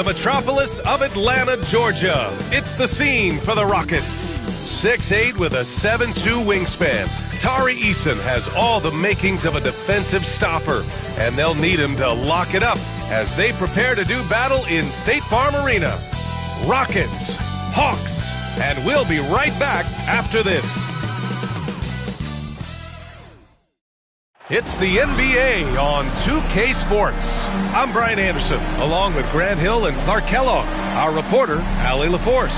the metropolis of Atlanta, Georgia. It's the scene for the Rockets. 6'8" with a 7'2" wingspan, Tari Eason has all the makings of a defensive stopper, and they'll need him to lock it up as they prepare to do battle in State Farm Arena. Rockets, Hawks, and we'll be right back after this. It's the NBA on 2K Sports. I'm Brian Anderson, along with Grant Hill and Clark Kellogg, our reporter, Allie LaForce.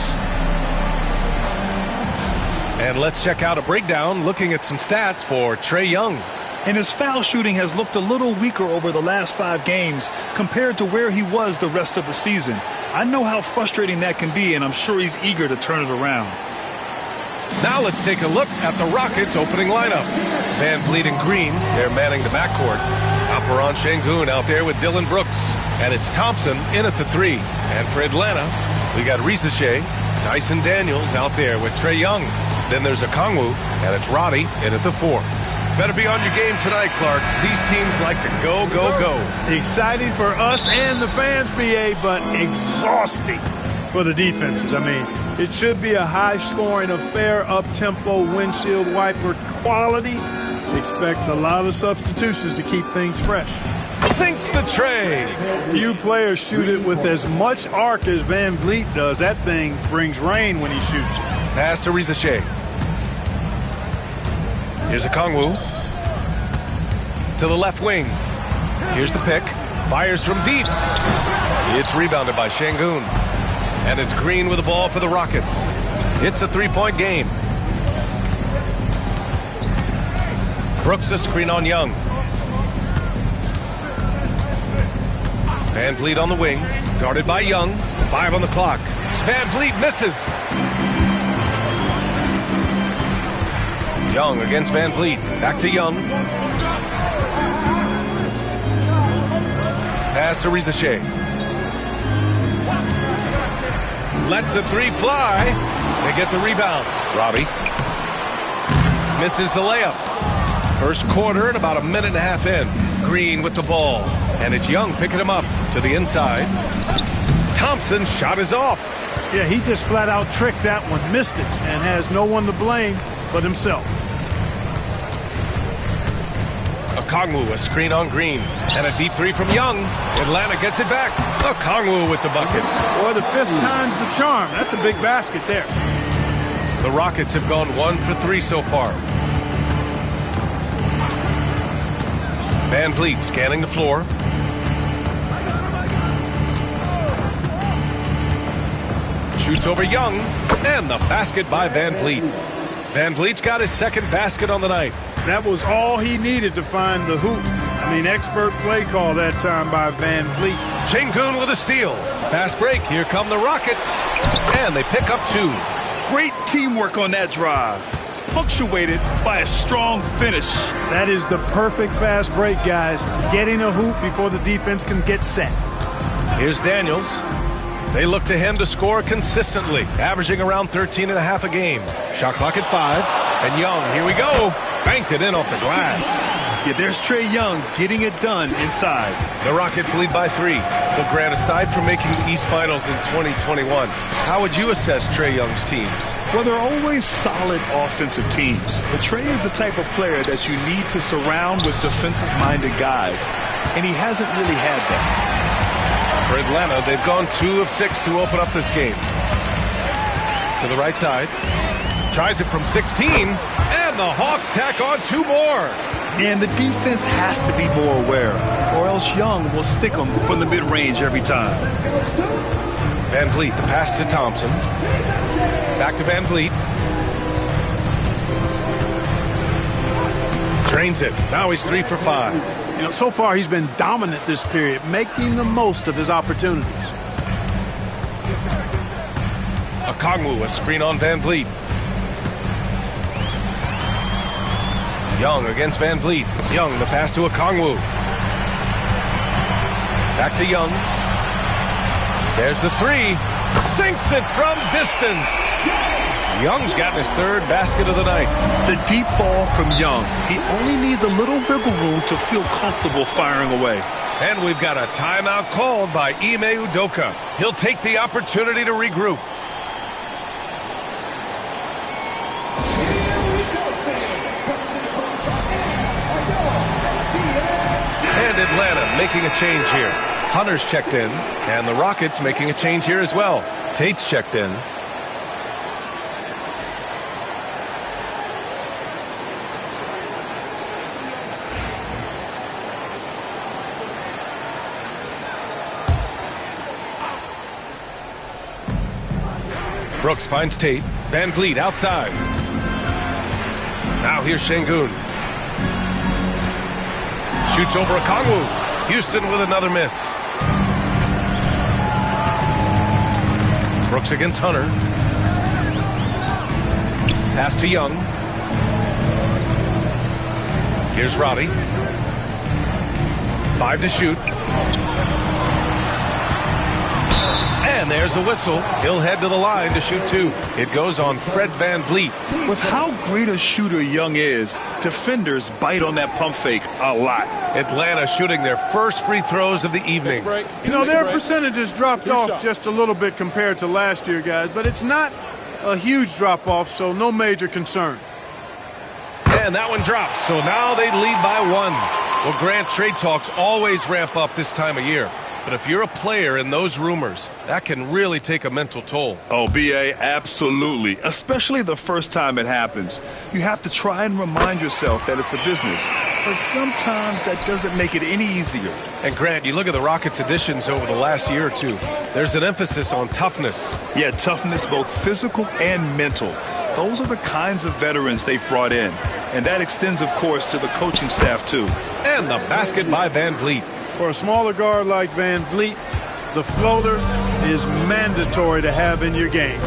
And let's check out a breakdown looking at some stats for Trae Young. And his foul shooting has looked a little weaker over the last 5 games compared to where he was the rest of the season. I know how frustrating that can be, and I'm sure he's eager to turn it around. Now let's take a look at the Rockets' opening lineup. Van Vliet and Green, they're manning the backcourt. Alperen Sengun out there with Dylan Brooks. And it's Thompson in at the 3. And for Atlanta, we got Risache, Dyson Daniels out there with Trae Young. Then there's Okongwu, and it's Roddy in at the 4. Better be on your game tonight, Clark. These teams like to go, go, go. Exciting for us and the fans, BA, but exhausting for the defenses. I mean, it should be a high-scoring affair, up-tempo, windshield wiper quality. Expect a lot of substitutions to keep things fresh. Sinks the tray. Few players shoot it with as much arc as Van Vliet does. That thing brings rain when he shoots it. Pass to Risache. Here's Okongwu. To the left wing. Here's the pick. Fires from deep. It's rebounded by Sengun. And it's Green with the ball for the Rockets. It's a 3-point game. Brooks a screen on Young. Van Vliet on the wing. Guarded by Young. 5 on the clock. Van Vliet misses. Young against Van Vliet. Back to Young. Pass to Risache. Lets the 3 fly. They get the rebound. Robbie misses the layup. First quarter and about a minute and a half in. Green with the ball. And it's Young picking him up to the inside. Thompson shot is off. Yeah, he just flat out tricked that one, missed it, and has no one to blame but himself. Okongwu, a screen on Green. And a deep 3 from Young. Atlanta gets it back. Okongwu with the bucket. Boy, the 5th time's the charm. That's a big basket there. The Rockets have gone 1 for 3 so far. Van Vliet scanning the floor. Shoots over Young. And the basket by Van Vliet. Van Vliet's got his 2nd basket on the night. That was all he needed to find the hoop. I mean, expert play call that time by Van Vliet. Sengun with a steal. Fast break. Here come the Rockets. And they pick up 2. Great teamwork on that drive, punctuated by a strong finish. That is the perfect fast break, guys. Getting a hoop before the defense can get set. Here's Daniels. They look to him to score consistently, averaging around 13.5 a game. Shot clock at 5. And Young, here we go. Banked it in off the glass. Yeah, there's Trae Young getting it done inside. The Rockets lead by 3. But Grant, aside from making the East Finals in 2021, how would you assess Trae Young's teams? Well, they're always solid offensive teams. But Trae is the type of player that you need to surround with defensive-minded guys. And he hasn't really had that. For Atlanta, they've gone 2 of 6 to open up this game. To the right side. Tries it from 16. And the Hawks tack on 2 more. And the defense has to be more aware, or else Young will stick them from the mid-range every time. Van Vliet, the pass to Thompson. Back to Van Vliet. Drains it. Now he's 3 for 5. You know, so far he's been dominant this period, making the most of his opportunities. Okongwu, a screen on Van Vliet. Young against Van Vliet. Young, the pass to Okongwu. Back to Young. There's the 3. Sinks it from distance. Young's gotten his 3rd basket of the night. The deep ball from Young. He only needs a little wiggle room to feel comfortable firing away. And we've got a timeout called by NBA2k. He'll take the opportunity to regroup. And Atlanta making a change here. Hunter's checked in, and the Rockets making a change here as well. Tate's checked in. Brooks finds Tate. Van Vliet outside. Now here's Şengün. Shoots over Okongwu. Houston with another miss. Brooks against Hunter. Pass to Young. Here's Roddy. 5 to shoot. And there's a whistle. He'll head to the line to shoot 2. It goes on Fred Van Vliet. With how great a shooter Young is, defenders bite on that pump fake a lot. Atlanta shooting their first free throws of the evening. You know, their percentages dropped off just a little bit compared to last year, guys, but it's not a huge drop-off, so no major concern. And that one drops, so now they lead by 1. Well, Grant, trade talks always ramp up this time of year. But if you're a player in those rumors, that can really take a mental toll. Oh, B.A., absolutely. Especially the first time it happens. You have to try and remind yourself that it's a business. But sometimes that doesn't make it any easier. And Grant, you look at the Rockets' additions over the last year or two. There's an emphasis on toughness. Yeah, toughness, both physical and mental. Those are the kinds of veterans they've brought in. And that extends, of course, to the coaching staff, too. And the basket by Van Vliet. For a smaller guard like Van Vliet, the floater is mandatory to have in your game.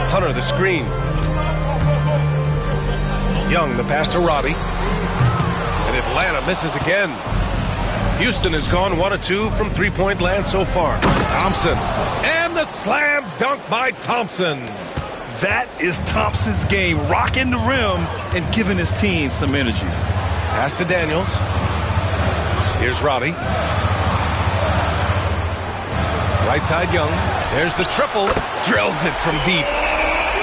Hunter the screen. Young the pass to Roddy. And Atlanta misses again. Houston has gone 1 of 2 from three-point land so far. Thompson. And the slam dunk by Thompson. That is Thompson's game, rocking the rim and giving his team some energy. Pass to Daniels. Here's Roddy. Right side Young. There's the triple. Drills it from deep.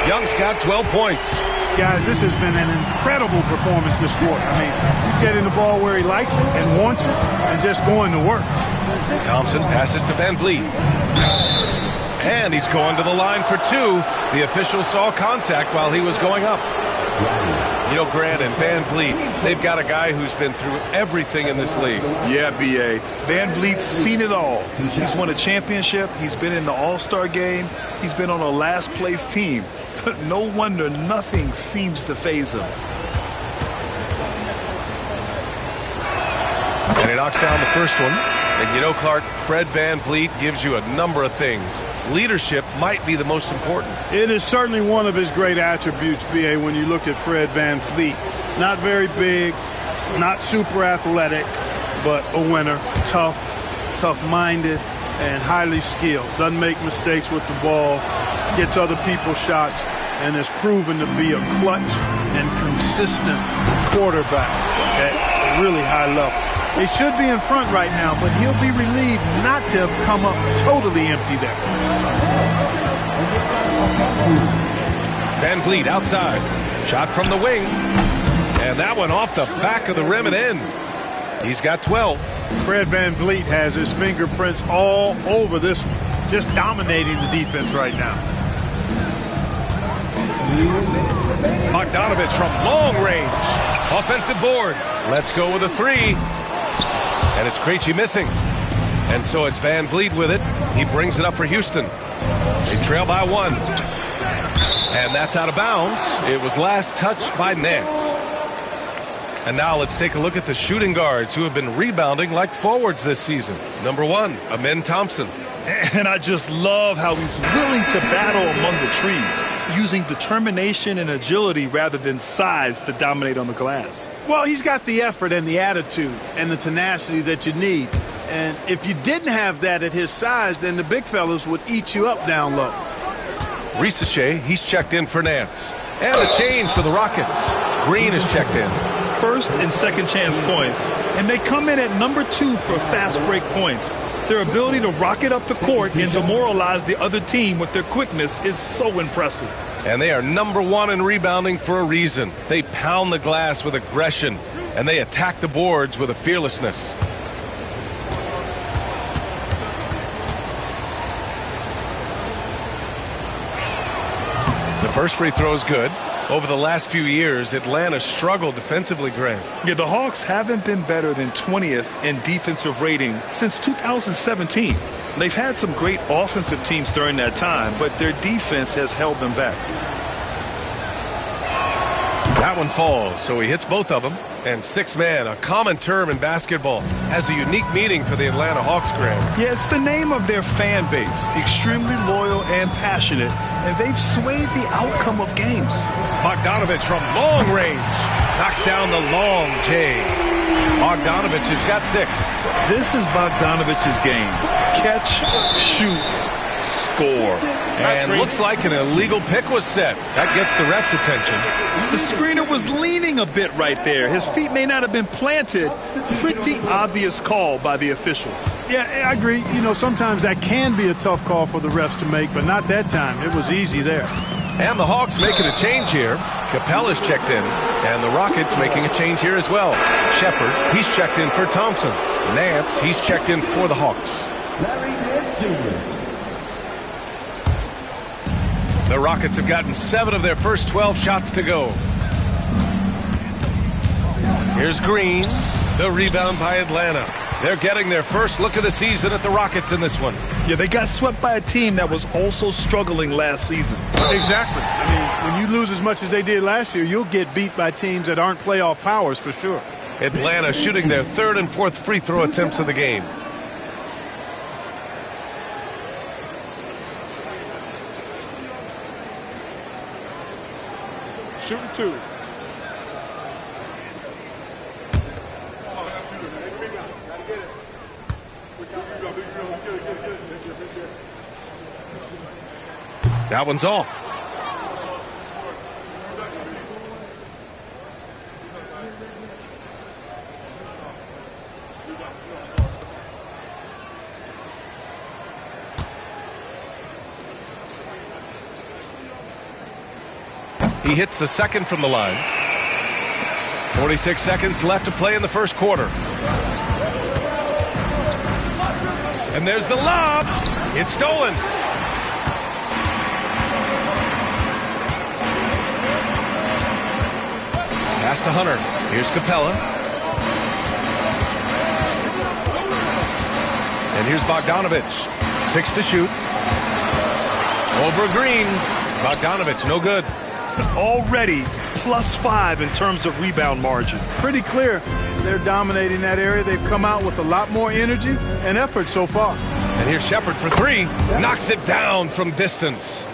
Young's got 12 points. Guys, this has been an incredible performance this quarter. I mean, he's getting the ball where he likes it and wants it and just going to work. Thompson passes to Van Vliet. And he's going to the line for 2. The official saw contact while he was going up. You know, Grant and Van Vliet, they've got a guy who's been through everything in this league. Yeah, B.A. Van Vliet's seen it all. He's won a championship. He's been in the All-Star game. He's been on a last-place team. No wonder nothing seems to faze him. And he knocks down the first one. And you know, Clark, Fred Van Vliet gives you a number of things. Leadership might be the most important. It is certainly one of his great attributes, B.A., when you look at Fred Van Vliet. Not very big, not super athletic, but a winner. Tough-minded, and highly skilled. Doesn't make mistakes with the ball, gets other people's shots, and is proven to be a clutch and consistent quarterback at a really high level. They should be in front right now, but he'll be relieved not to have come up totally empty there. Van Vliet outside. Shot from the wing. And that one off the back of the rim and in. He's got 12. Fred Van Vliet has his fingerprints all over this one. Just dominating the defense right now. Bogdanovich from long range. Offensive board. Let's go with a 3. And it's Krejci missing. And so it's Van Vliet with it. He brings it up for Houston. They trail by 1. And that's out of bounds. It was last touched by Nance. And now let's take a look at the shooting guards who have been rebounding like forwards this season. Number 1, Amen Thompson. And I just love how he's willing to battle among the trees, using determination and agility rather than size to dominate on the glass. Well, he's got the effort and the attitude and the tenacity that you need. And if you didn't have that at his size, then the big fellas would eat you up down low. Ricochet, he's checked in for Nance. And a change for the Rockets. Green is checked in. first and second chance points, and they come in at number 2 for fast break points. Their ability to rocket up the court and demoralize the other team with their quickness is so impressive. And they are number 1 in rebounding for a reason. They pound the glass with aggression, and they attack the boards with a fearlessness. The first free throw is good. Over the last few years, Atlanta struggled defensively, Graham. Yeah, the Hawks haven't been better than 20th in defensive rating since 2017. They've had some great offensive teams during that time, but their defense has held them back. That one falls, so he hits both of them. And 6-man, a common term in basketball, has a unique meaning for the Atlanta Hawks, Graham. Yeah, it's the name of their fan base, extremely loyal and passionate, and they've swayed the outcome of games. Bogdanovich from long range knocks down the long J. Bogdanovich has got 6. This is Bogdanovich's game. Catch, shoot, score. And looks like an illegal pick was set. That gets the ref's attention. The screener was leaning a bit right there. His feet may not have been planted. Pretty obvious call by the officials. Yeah, I agree. You know, sometimes that can be a tough call for the refs to make, but not that time. It was easy there. And the Hawks making a change here. Capella's checked in. And the Rockets making a change here as well. Shepard, he's checked in for Thompson. Nance, he's checked in for the Hawks. The Rockets have gotten 7 of their first 12 shots to go. Here's Green. The rebound by Atlanta. They're getting their first look of the season at the Rockets in this one. Yeah, they got swept by a team that was also struggling last season. Exactly. I mean, when you lose as much as they did last year, you'll get beat by teams that aren't playoff powers for sure. Atlanta shooting their 3rd and 4th free throw attempts of the game. Shooting 2. That one's off. He hits the second from the line. 46 seconds left to play in the first quarter. And there's the lob. It's stolen. Pass to Hunter. Here's Capella. And here's Bogdanovich. 6 to shoot. Over Green. Bogdanovich, no good. Already +5 in terms of rebound margin. Pretty clear. They're dominating that area. They've come out with a lot more energy and effort so far. And here's Shepard for 3. Knocks it down from distance.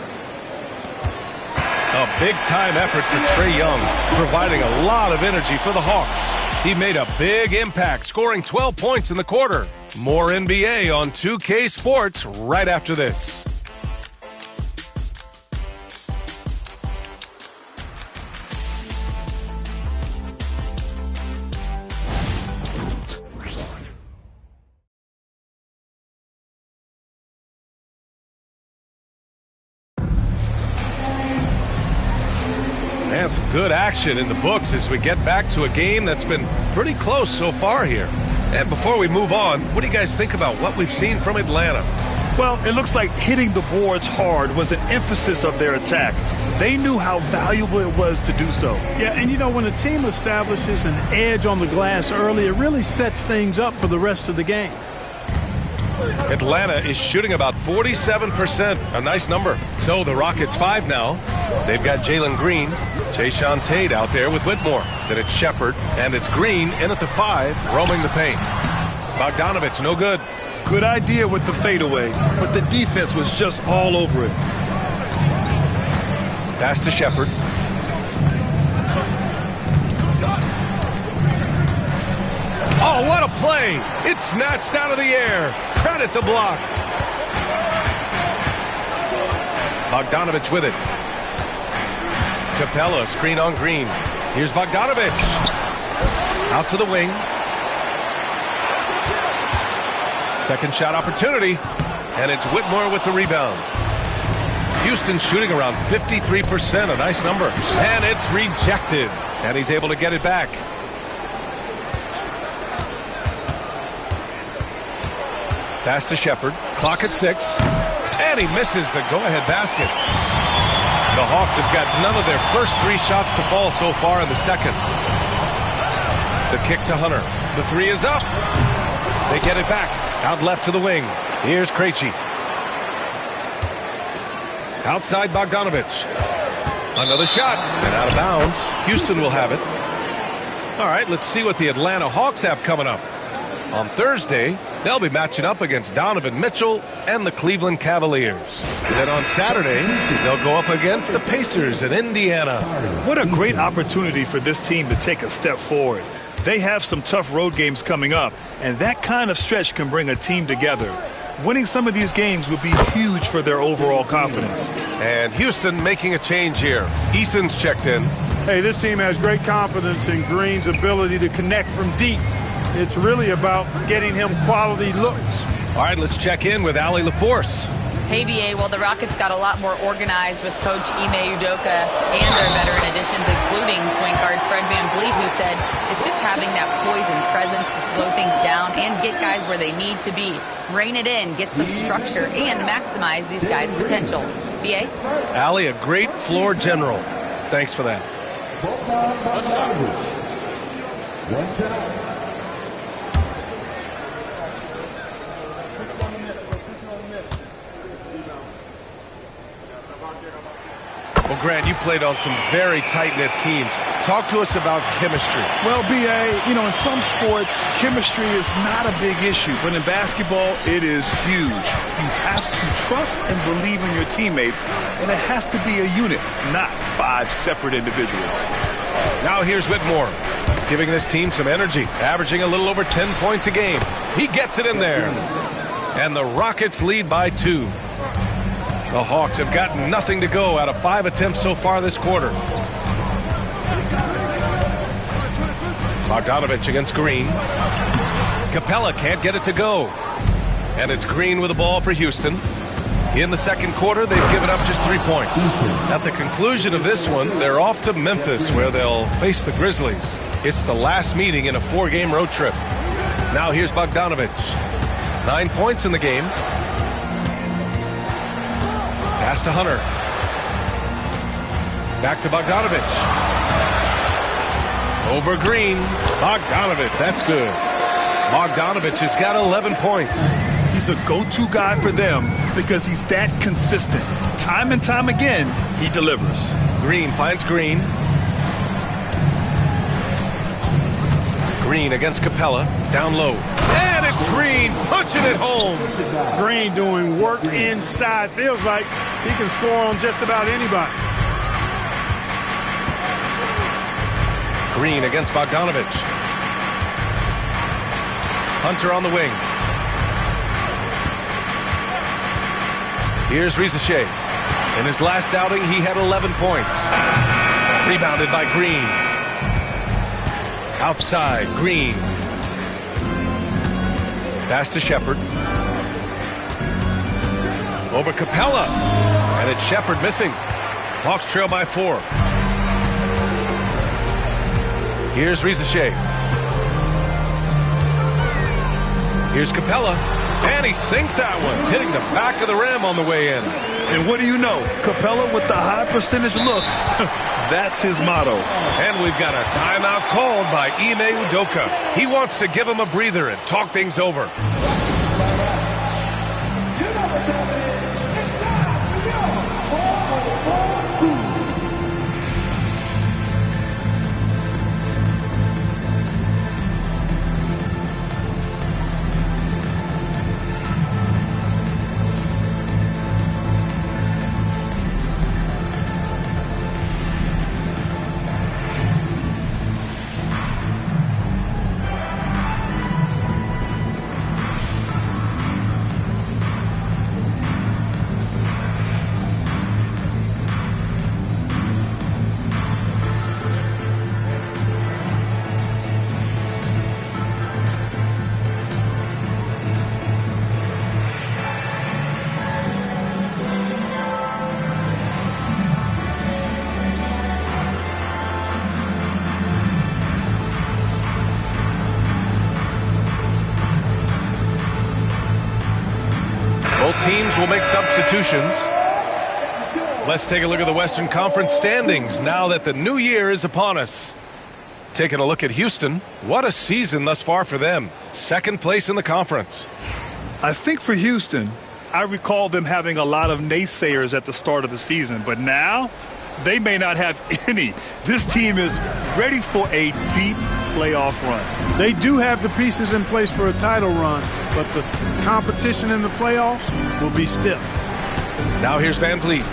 A big-time effort for Trae Young, providing a lot of energy for the Hawks. He made a big impact, scoring 12 points in the quarter. More NBA on 2K Sports right after this. And some good action in the books as we get back to a game that's been pretty close so far here. And before we move on, what do you guys think about what we've seen from Atlanta? Well, it looks like hitting the boards hard was an emphasis of their attack. They knew how valuable it was to do so. Yeah, and you know, when a team establishes an edge on the glass early, it really sets things up for the rest of the game. Atlanta is shooting about 47%, a nice number. So the Rockets 5 now. They've got Jalen Green, Jayshawn Tate out there with Whitmore. Then it's Shepard, and it's Green in at the 5, roaming the paint. Bogdanovich, no good. Good idea with the fadeaway, but the defense was just all over it. Pass to Shepard. Oh, what a play! It's snatched out of the air. Credit the block. Bogdanovich with it. Capella, screen on Green. Here's Bogdanovich. Out to the wing. Second shot opportunity. And it's Whitmore with the rebound. Houston shooting around 53%, a nice number. And it's rejected. And he's able to get it back. Pass to Shepard. Clock at 6. And he misses the go-ahead basket. The Hawks have got none of their first 3 shots to fall so far in the second. The kick to Hunter. The 3 is up. They get it back. Out left to the wing. Here's Krejci. Outside Bogdanovich. Another shot. And out of bounds. Houston will have it. All right, let's see what the Atlanta Hawks have coming up. On Thursday, they'll be matching up against Donovan Mitchell and the Cleveland Cavaliers. Then on Saturday, they'll go up against the Pacers in Indiana. What a great opportunity for this team to take a step forward. They have some tough road games coming up, and that kind of stretch can bring a team together. Winning some of these games would be huge for their overall confidence. And Houston making a change here. Eason's checked in. Hey, this team has great confidence in Green's ability to connect from deep. It's really about getting him quality looks. All right, let's check in with Allie LaForce. Hey, BA, well, the Rockets got a lot more organized with Coach Ime Udoka and their veteran additions, including point guard Fred VanVleet, who said it's just having that poise and presence to slow things down and get guys where they need to be. Rein it in, get some structure, and maximize these guys' potential. BA? Allie, a great floor general. Thanks for that. Well, Grant, you played on some very tight-knit teams. Talk to us about chemistry. Well, B.A., in some sports, chemistry is not a big issue. But in basketball, it is huge. You have to trust and believe in your teammates, and it has to be a unit, not 5 separate individuals. Now here's Whitmore, giving this team some energy, averaging a little over 10 points a game. He gets it in there. And the Rockets lead by 2. The Hawks have gotten nothing to go out of 5 attempts so far this quarter. Bogdanovich against Green. Capella can't get it to go. And it's Green with the ball for Houston. In the second quarter, they've given up just 3 points. At the conclusion of this one, they're off to Memphis, where they'll face the Grizzlies. It's the last meeting in a 4-game road trip. Now here's Bogdanovich. 9 points in the game. Pass to Hunter. Back to Bogdanovich. Over Green. Bogdanovich, that's good. Bogdanovich has got 11 points. He's a go-to guy for them because he's that consistent. Time and time again, he delivers. Green finds Green. Green against Capella. Down low. And it's Green punching it home. Green doing work inside. Feels like he can score on just about anybody. Green against Bogdanovich. Hunter on the wing. Here's Rizachet. In his last outing, he had 11 points. Rebounded by Green. Outside, Green. Pass to Shepard. Over Capella. And it's Shepard missing. Hawks trail by 4. Here's Rizachet. Here's Capella. And he sinks that one, hitting the back of the rim on the way in. And what do you know? Capella with the high percentage look. That's his motto. And we've got a timeout called by Ime Udoka. He wants to give him a breather and talk things over. teams will make substitutions. Let's take a look at the Western Conference standings now that the new year is upon us. Taking a look at Houston, what a season thus far for them. Second place in the conference. I think for Houston, I recall them having a lot of naysayers at the start of the season, but now they may not have any. This team is ready for a deep playoff run. They do have the pieces in place for a title run, but the competition in the playoffs will be stiff. Now here's Van Vliet.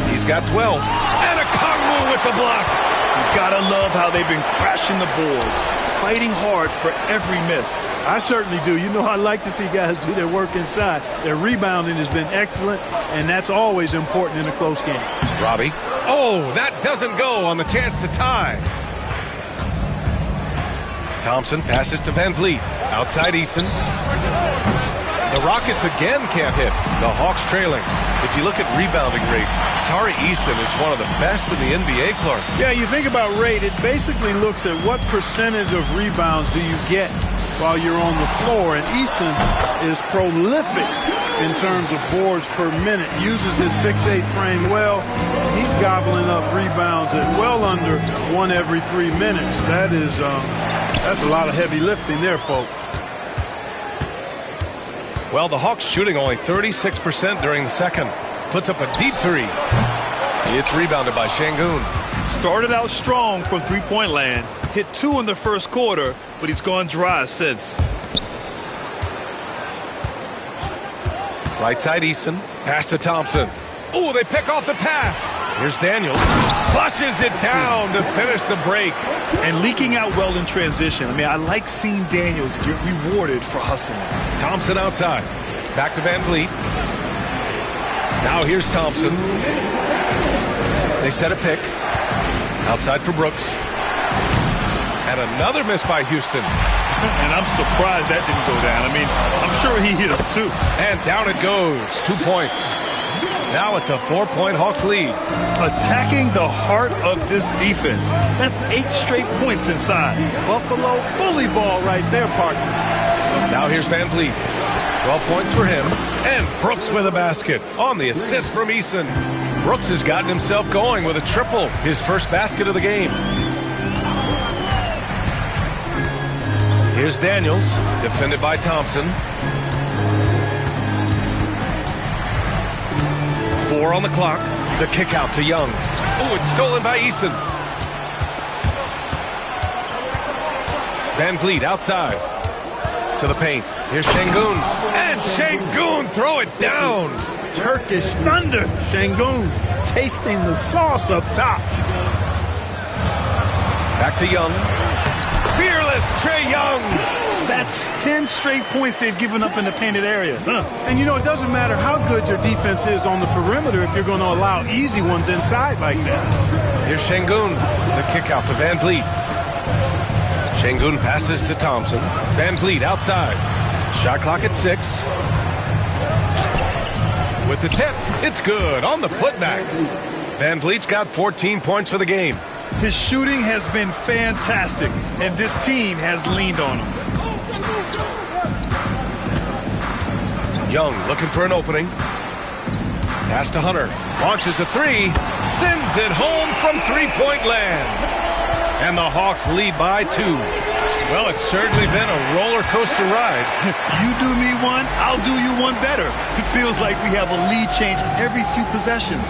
He's got 12. And a Kongwu with the block. You gotta love how they've been crashing the boards, fighting hard for every miss. I certainly do. You know, I like to see guys do their work inside. Their rebounding has been excellent, and that's always important in a close game. Robbie. Oh, that doesn't go on the chance to tie. Thompson passes to Van Vliet. Outside Eason. The Rockets again can't hit. The Hawks trailing. If you look at rebounding rate, Tari Eason is one of the best in the NBA, Clark. Yeah, you think about rate, it basically looks at what percentage of rebounds do you get while you're on the floor. And Eason is prolific in terms of boards per minute. Uses his 6'8" frame well. He's gobbling up rebounds at well under 1 every 3 minutes. That's a lot of heavy lifting there, folks. Well, the Hawks shooting only 36% during the second. Puts up a deep three. It's rebounded by Şengün. Started out strong from three-point land. Hit 2 in the first quarter, but he's gone dry since. Right side Eason. Pass to Thompson. Oh, they pick off the pass. Here's Daniels. Flushes it down to finish the break. And leaking out well in transition. I mean, I like seeing Daniels get rewarded for hustling. Thompson outside. Back to Van Vliet. Now here's Thompson. They set a pick. Outside for Brooks. And another miss by Houston. And I'm surprised that didn't go down. I mean, I'm sure he is too. And down it goes. 2 points. Now it's a 4-point Hawks lead. Attacking the heart of this defense. That's 8 straight points inside. Buffalo bully ball right there, partner. Now here's Van Vliet. 12 points for him. And Brooks with a basket on the assist from Eason. Brooks has gotten himself going with a triple. His first basket of the game. Here's Daniels. Defended by Thompson. 4 on the clock. The kick out to Young. Oh, it's stolen by Eason. Van Vliet outside. To the paint. Here's Şengün. And Şengün throw it down. Turkish thunder. Şengün tasting the sauce up top. Back to Young. Fearless Trae Young. That's 10 straight points they've given up in the painted area. And, you know, it doesn't matter how good your defense is on the perimeter if you're going to allow easy ones inside like that. Here's Şengün. The kick out to Van Vliet. Şengün passes to Thompson. Van Vliet outside. Shot clock at 6. With the tip, it's good on the putback. Van Vliet's got 14 points for the game. His shooting has been fantastic, and this team has leaned on him. Young looking for an opening. Pass to Hunter. Launches a 3. Sends it home from three-point land. And the Hawks lead by 2. Well, it's certainly been a roller coaster ride. You do me one, I'll do you one better. It feels like we have a lead change every few possessions.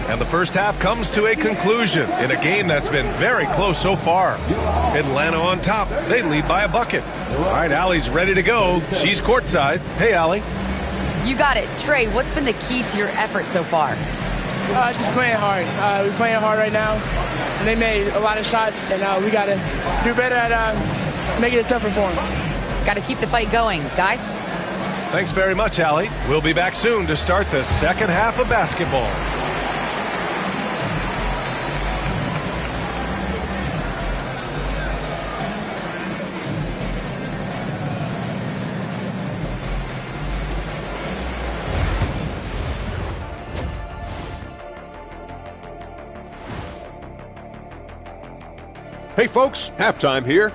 And the first half comes to a conclusion in a game that's been very close so far. Atlanta on top. They lead by a bucket. All right, Allie's ready to go. She's courtside. Hey, Allie. You got it. Trey, what's been the key to your effort so far? Just playing hard. We're playing hard right now. And they made a lot of shots, and we got to do better at making it tougher for them. Got to keep the fight going. Guys? Thanks very much, Allie. We'll be back soon to start the second half of basketball. Hey folks, halftime here,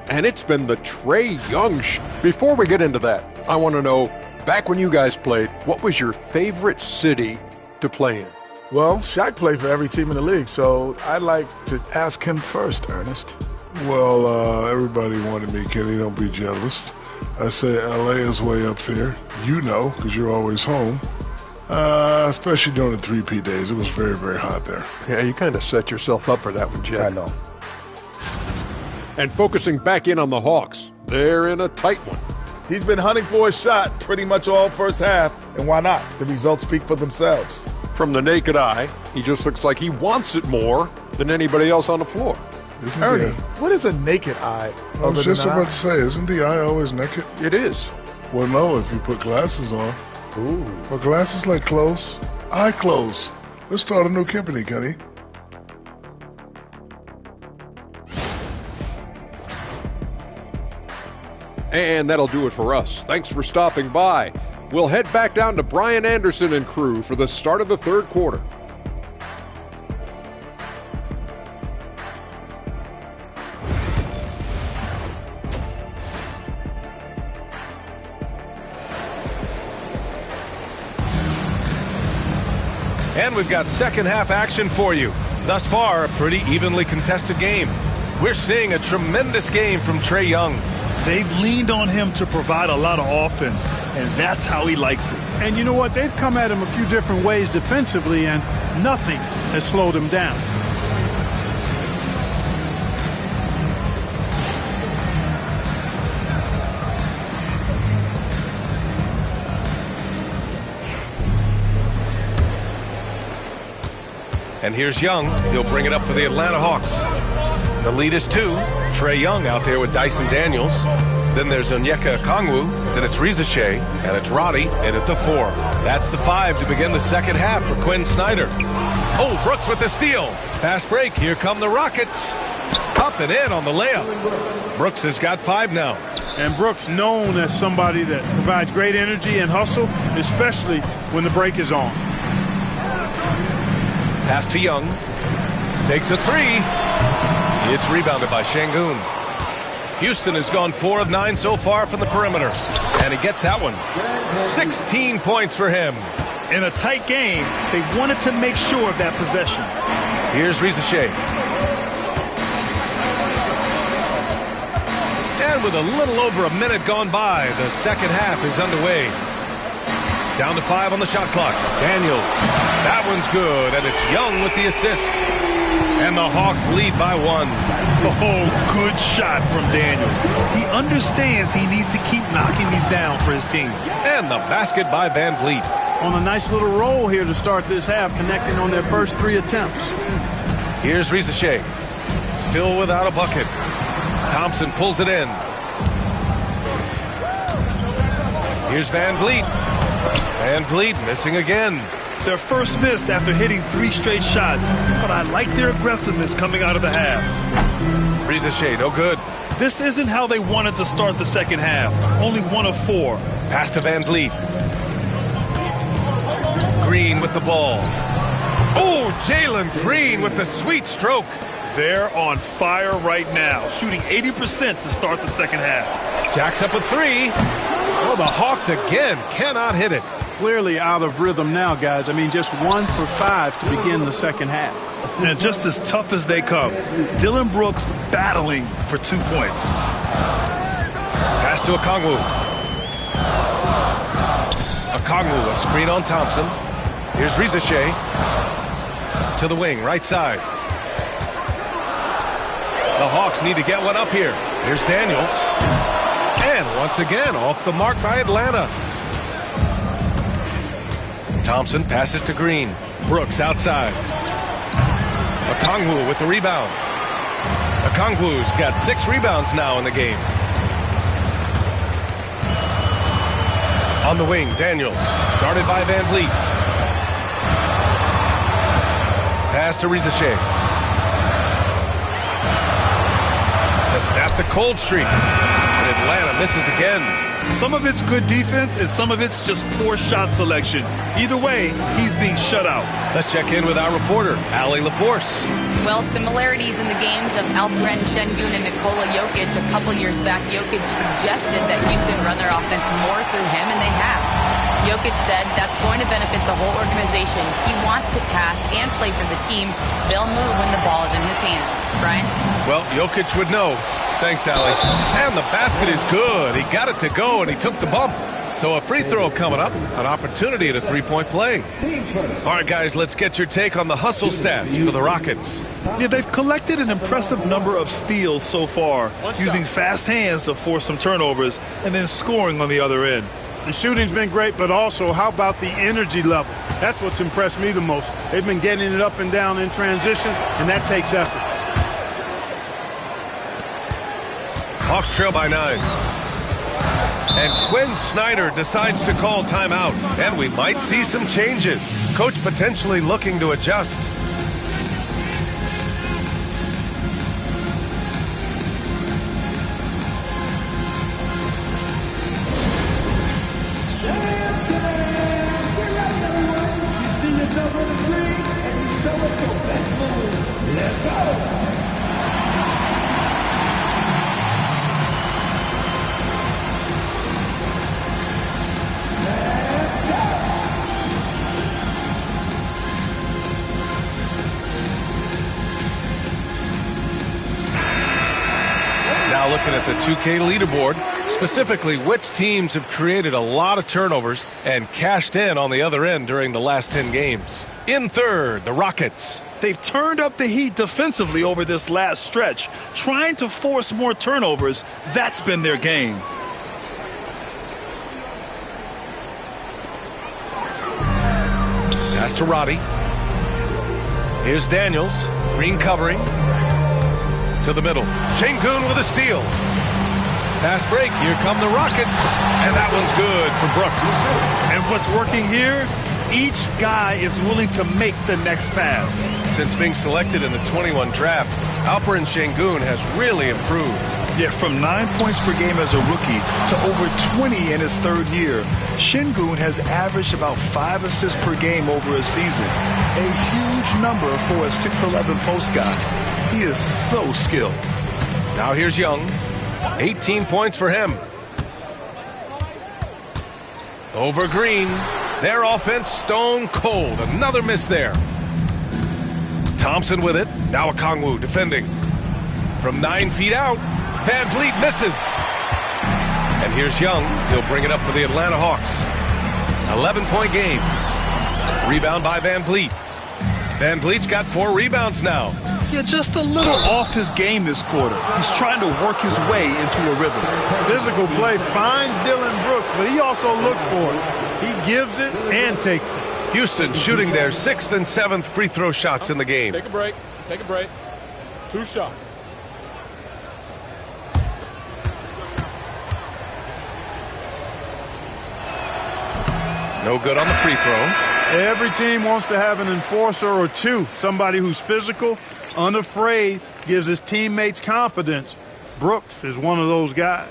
and it's been the Trae Young show. Before we get into that, I want to know, Back when you guys played, what was your favorite city to play in? Well, Shaq played for every team in the league, so I'd like to ask him first, Ernest. Well, everybody wanted me, Kenny. Don't be jealous. I say L.A. is way up there. You know, because you're always home. Especially during the 3P days. It was very, very hot there. Yeah, you kind of set yourself up for that one, Jack. I know. And focusing back in on the Hawks, they're in a tight one. He's been hunting for a shot pretty much all first half, and why not? The results speak for themselves. From the naked eye, he just looks like he wants it more than anybody else on the floor. Ernie, what is a naked eye? I was just about to say, isn't the eye always naked? It is. Well, no, if you put glasses on. Ooh. Well, glasses like clothes. Eye clothes. Let's start a new company, Kenny. And that'll do it for us. Thanks for stopping by. We'll head back down to Brian Anderson and crew for the start of the third quarter. And we've got second half action for you. Thus far, a pretty evenly contested game. We're seeing a tremendous game from Trae Young. They've leaned on him to provide a lot of offense, and that's how he likes it. And you know what? They've come at him a few different ways defensively, and nothing has slowed him down. And here's Young. He'll bring it up for the Atlanta Hawks. The lead is 2. Trae Young out there with Dyson Daniels. Then there's Onyeka Okongwu. Then it's Riza Shea. And it's Roddy in at the 4. That's the 5 to begin the second half for Quinn Snyder. Oh, Brooks with the steal. Fast break. Here come the Rockets. Up and in on the layup. Brooks has got 5 now. And Brooks known as somebody that provides great energy and hustle, especially when the break is on. Pass to Young. Takes a 3. It's rebounded by Şengün. Houston has gone 4 of 9 so far from the perimeter. And he gets that one. 16 points for him. In a tight game, they wanted to make sure of that possession. Here's Riza Shea. And with a little over a minute gone by, the second half is underway. Down to 5 on the shot clock. Daniels. That one's good, and it's Young with the assist. And the Hawks lead by 1. Oh, good shot from Daniels. He understands he needs to keep knocking these down for his team. And the basket by Van Vliet. On a nice little roll here to start this half, connecting on their first 3 attempts. Here's Riza Shea. Still without a bucket. Thompson pulls it in. Here's Van Vliet. Van Vliet missing again. Their first miss after hitting 3 straight shots, but I like their aggressiveness coming out of the half. Riza Shea, no good. This isn't how they wanted to start the second half. Only 1 of 4. Pass to Van Vliet. Green with the ball. Oh, Jalen Green with the sweet stroke. They're on fire right now, shooting 80% to start the second half. Jacks up with 3. Oh, the Hawks again cannot hit it. Clearly out of rhythm now, guys. I mean, just 1 for 5 to begin the second half. And just as tough as they come, Dillon Brooks battling for 2 points. Pass to Okongwu. Okongwu, a screen on Thompson. Here's Riza Shea. To the wing, right side. The Hawks need to get one up here. Here's Daniels. And once again, off the mark by Atlanta. Thompson passes to Green. Brooks outside. Okongwu with the rebound. Okongwu's got 6 rebounds now in the game. On the wing, Daniels. Guarded by Van Vliet. Pass to Riza Shea. To snap the cold streak. And Atlanta misses again. Some of it's good defense and some of it's just poor shot selection. Either way, he's being shut out. Let's check in with our reporter, Allie LaForce. Well, similarities in the games of Alperen Şengün and Nikola Jokic. A couple years back, Jokic suggested that Houston run their offense more through him, and they have. Jokic said that's going to benefit the whole organization. He wants to pass and play for the team. They'll move when the ball is in his hands. Brian? Well, Jokic would know. Thanks, Allie. And the basket is good. He got it to go, and he took the bump. So a free throw coming up, an opportunity at a three-point play. All right, guys, let's get your take on the hustle stats for the Rockets. Yeah, they've collected an impressive number of steals so far, using fast hands to force some turnovers and then scoring on the other end. The shooting's been great, but also how about the energy level? That's what's impressed me the most. They've been getting it up and down in transition, and that takes effort. Hawks trail by 9. And Quinn Snyder decides to call timeout. And we might see some changes. Coach potentially looking to adjust. Looking at the 2K leaderboard, specifically which teams have created a lot of turnovers and cashed in on the other end during the last 10 games. In third, the Rockets. They've turned up the heat defensively over this last stretch, trying to force more turnovers. That's been their game. Pass to Roddy. Here's Daniels. Green covering. To the middle. Şengün with a steal. Pass break. Here come the Rockets. And that one's good for Brooks. And what's working here? Each guy is willing to make the next pass. Since being selected in the 21 draft, Alperen Şengün has really improved. Yeah, from 9 points per game as a rookie to over 20 in his third year. Şengün has averaged about 5 assists per game over a season. A huge number for a 6'11 post guy. He is so skilled. Now here's Young. 18 points for him. Over Green. Their offense stone cold. Another miss there. Thompson with it. Now Okongwu defending. From 9 feet out. Van Vliet misses. And here's Young. He'll bring it up for the Atlanta Hawks. 11-point game. Rebound by Van Vliet. Van Vliet's got 4 rebounds now. Yeah, just a little off his game this quarter. He's trying to work his way into a rhythm. Physical play finds Dillon Brooks, but he also looks for it. He gives it and takes it. Houston shooting their 6th and 7th free throw shots in the game. Take a break. Take a break. 2 shots. No good on the free throw. Every team wants to have an enforcer or two, somebody who's physical, unafraid, gives his teammates confidence. Brooks is one of those guys.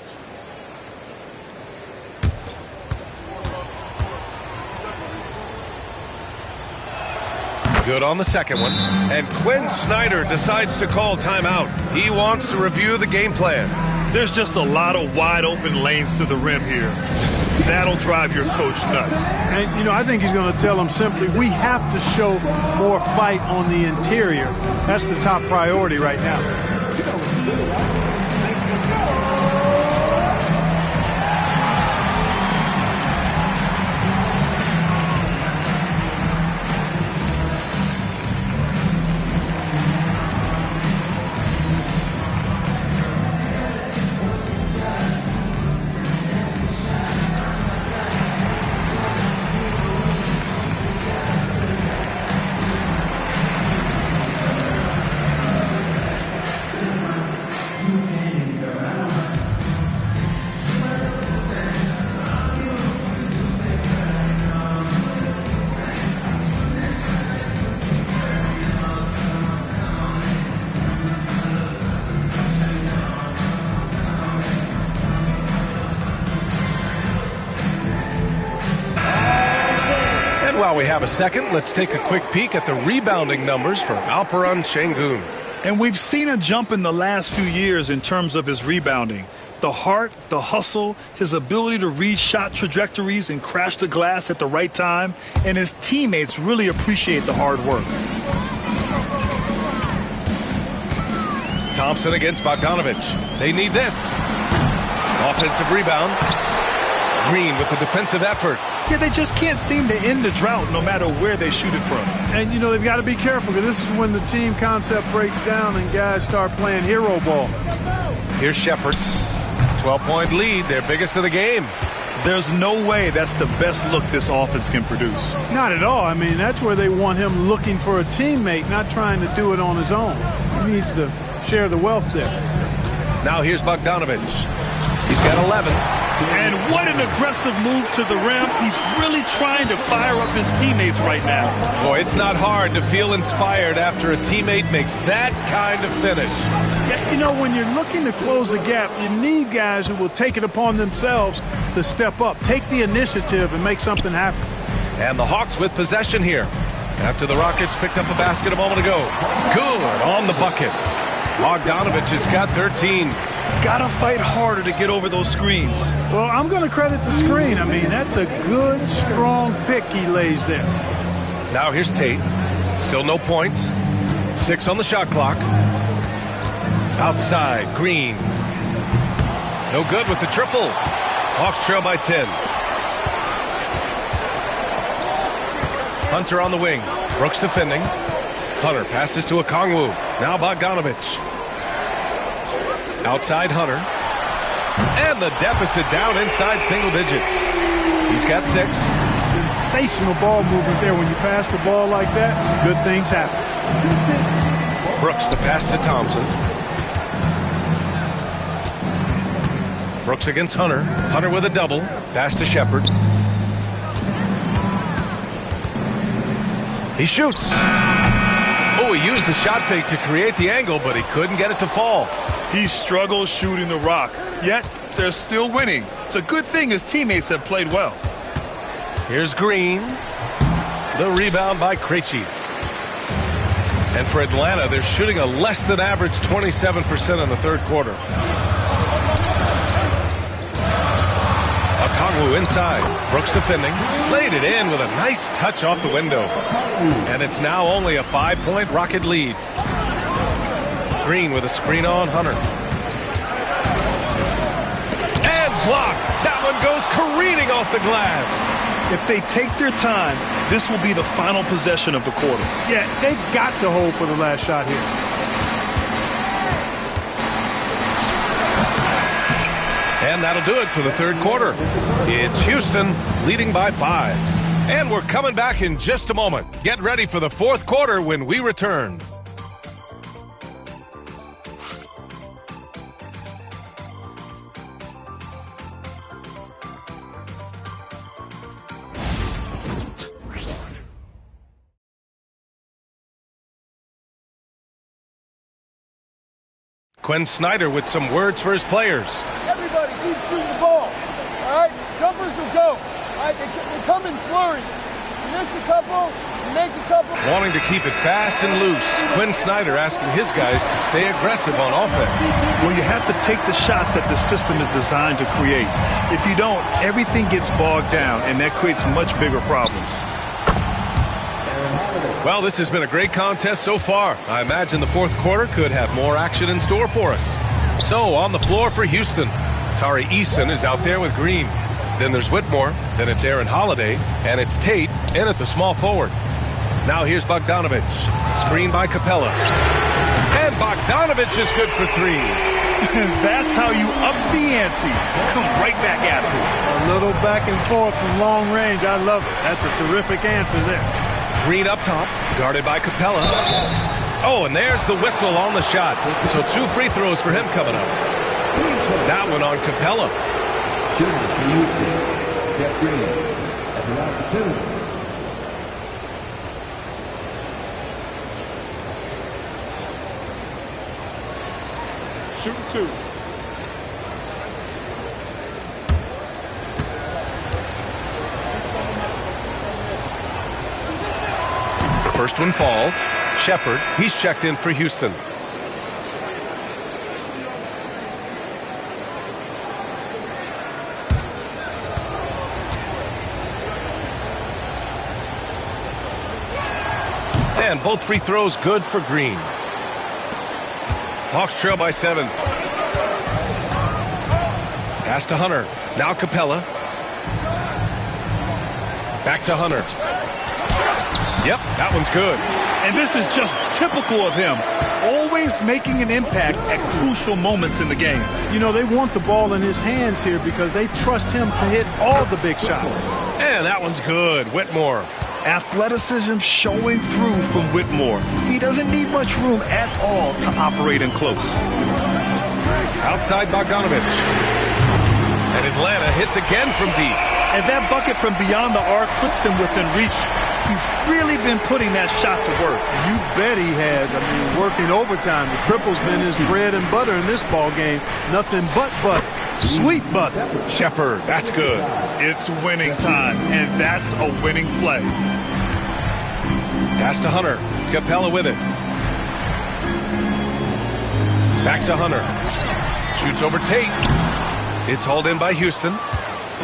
Good on the second one. And Quinn Snyder decides to call timeout. He wants to review the game plan. There's just a lot of wide open lanes to the rim here. That'll drive your coach nuts. And, you know, I think he's going to tell them simply, we have to show more fight on the interior. That's the top priority right now. While we have a second, let's take a quick peek at the rebounding numbers for Alperen Şengün. And we've seen a jump in the last few years in terms of his rebounding. The heart, the hustle, his ability to read shot trajectories and crash the glass at the right time, and his teammates really appreciate the hard work. Thompson against Bogdanović. They need this. Offensive rebound. Green with the defensive effort. Yeah, they just can't seem to end the drought no matter where they shoot it from. And, you know, they've got to be careful because this is when the team concept breaks down and guys start playing hero ball. Here's Shepherd. 12-point lead, their biggest of the game. There's no way that's the best look this offense can produce. Not at all. I mean, that's where they want him looking for a teammate, not trying to do it on his own. He needs to share the wealth there. Now here's Bogdanović. He's got 11. And what an aggressive move to the rim. He's really trying to fire up his teammates right now. Boy, it's not hard to feel inspired after a teammate makes that kind of finish. Yeah, you know, when you're looking to close the gap, you need guys who will take it upon themselves to step up, take the initiative, and make something happen. And the Hawks with possession here after the Rockets picked up a basket a moment ago. Good on the bucket. Bogdanović has got 13. Gotta fight harder to get over those screens. Well, I'm going to credit the screen. I mean, that's a good, strong pick he lays there. Now here's Tate. Still no points. 6 on the shot clock. Outside, Green. No good with the triple. Hawks trail by 10. Hunter on the wing. Brooks defending. Hunter passes to Okongwu. Now Bogdanović. Outside Hunter. And the deficit down inside single digits. He's got 6. Sensational ball movement there. When you pass the ball like that, good things happen. Brooks, the pass to Thompson. Brooks against Hunter. Hunter with a double. Pass to Shepherd. He shoots. Oh, he used the shot fake to create the angle, but he couldn't get it to fall. He struggles shooting the rock, yet they're still winning. It's a good thing his teammates have played well. Here's Green. The rebound by Krejci. And for Atlanta, they're shooting a less than average 27% in the third quarter. Okongwu inside. Brooks defending. Laid it in with a nice touch off the window. And it's now only a 5-point Rocket lead. Green with a screen on Hunter. And blocked. That one goes careening off the glass. If they take their time, this will be the final possession of the quarter. Yeah, they've got to hold for the last shot here. And that'll do it for the third quarter. It's Houston leading by 5. And we're coming back in just a moment. Get ready for the fourth quarter when we return. Quinn Snyder with some words for his players. Everybody keep shooting the ball. All right? Jumpers will go. All right? They come in flurries. You miss a couple, you make a couple. Wanting to keep it fast and loose, Quinn Snyder asking his guys to stay aggressive on offense. Well, you have to take the shots that the system is designed to create. If you don't, everything gets bogged down, and that creates much bigger problems. Well, this has been a great contest so far. I imagine the fourth quarter could have more action in store for us. So, on the floor for Houston, Tari Eason is out there with Green. Then there's Whitmore, then it's Aaron Holiday, and it's Tate in at the small forward. Now here's Bogdanović. Screen by Capella. And Bogdanović is good for 3. That's how you up the ante. Come right back at him. A little back and forth from long range. I love it. That's a terrific answer there. Green up top, guarded by Capella. Oh, and there's the whistle on the shot. So 2 free throws for him coming up. That one on Capella. Shooting for Houston, Jeff Green at the line for 2. Shooting 2. First one falls. Shepard, he's checked in for Houston. And both free throws good for Green. Hawks trail by 7. Pass to Hunter. Now Capella. Back to Hunter. Yep, that one's good. And this is just typical of him. Always making an impact at crucial moments in the game. You know, they want the ball in his hands here because they trust him to hit all the big shots. And that one's good. Whitmore. Athleticism showing through from Whitmore. He doesn't need much room at all to operate in close. Outside Bogdanovich. And Atlanta hits again from deep. And that bucket from beyond the arc puts them within reach. He's really been putting that shot to work. You bet he has. I mean, working overtime. The triple's been his bread and butter in this ball game. Nothing but butter. Sweet butter. Shepard, that's good. It's winning time, and that's a winning play. Pass to Hunter. Capella with it. Back to Hunter. Shoots over Tate. It's hauled in by Houston.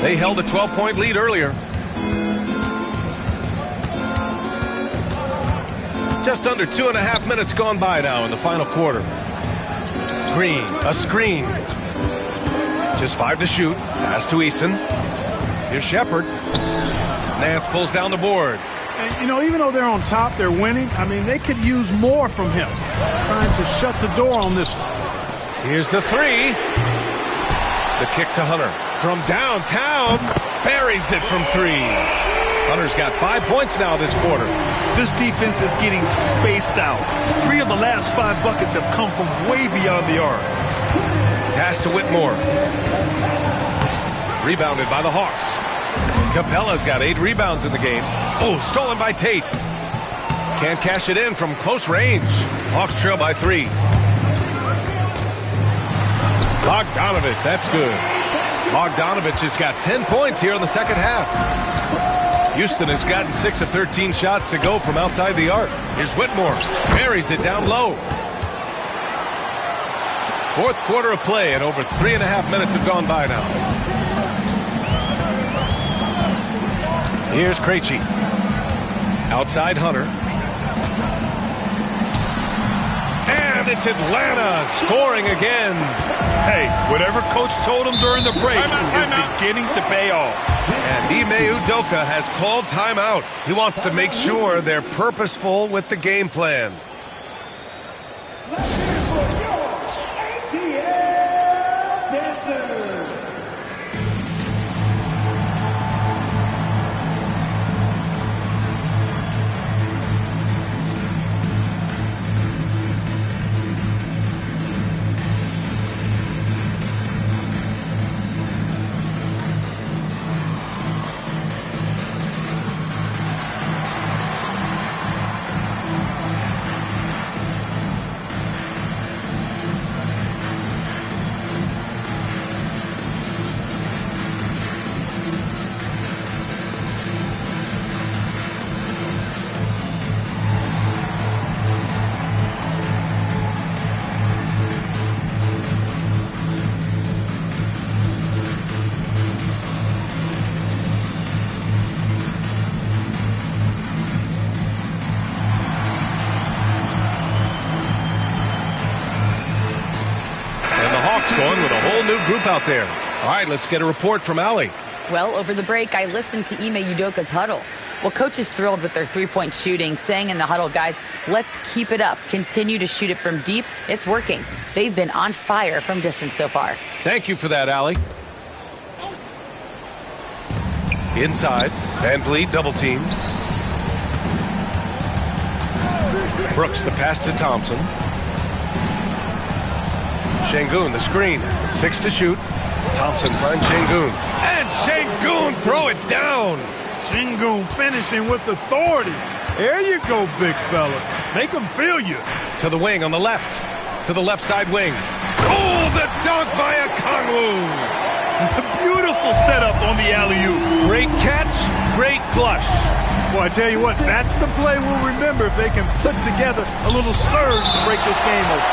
They held a 12-point lead earlier. Just under 2.5 minutes gone by now in the final quarter. Green, a screen. Just 5 to shoot. Pass to Eason. Here's Shepard. Nance pulls down the board. And, you know, even though they're on top, they're winning. I mean, they could use more from him. Trying to shut the door on this one. Here's the 3. The kick to Hunter. From downtown, buries it from 3. Hunter's got 5 points now this quarter. This defense is getting spaced out. 3 of the last 5 buckets have come from way beyond the arc. Pass to Whitmore. Rebounded by the Hawks. Capella's got 8 rebounds in the game. Oh, stolen by Tate. Can't cash it in from close range. Hawks trail by 3. Bogdanovich, that's good. Bogdanovich has got 10 points here in the second half. Houston has gotten 6 of 13 shots to go from outside the arc. Here's Whitmore. Buries it down low. Fourth quarter of play, and over 3.5 minutes have gone by now. Here's Krejci. Outside Hunter. And it's Atlanta scoring again. Hey, whatever coach told him during the break is beginning to pay off. And Ime Udoka has called timeout. He wants to make sure they're purposeful with the game plan. Going with a whole new group out there. All right, let's get a report from Allie. Well, over the break, I listened to Ime Udoka's huddle. Well, coach is thrilled with their three-point shooting, saying in the huddle, guys, let's keep it up. Continue to shoot it from deep. It's working. They've been on fire from distance so far. Thank you for that, Allie. Inside, Van Vliet double team. Brooks, the pass to Thompson. Şengün, the screen. 6 to shoot. Thompson finds Şengün. And Şengün throw it down. Şengün finishing with authority. There you go, big fella. Make them feel you. To the wing on the left. To the left side wing. Oh, the dunk by Okongwu. Beautiful setup on the alley-oop. Great catch Great flush. Boy, I tell you what, that's the play we'll remember if they can put together a little surge to break this game open.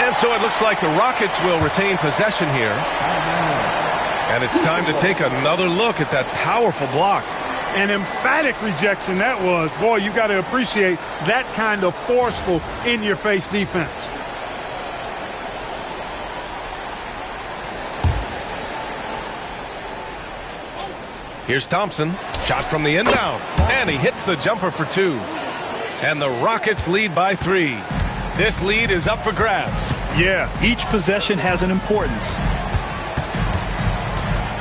And so it looks like the Rockets will retain possession here. And it's time to take another look at that powerful block. An emphatic rejection that was. Boy, you got to appreciate that kind of forceful, in-your-face defense. Here's Thompson. Shot from the inbound. And he hits the jumper for 2. And the Rockets lead by 3. This lead is up for grabs. Yeah, each possession has an importance.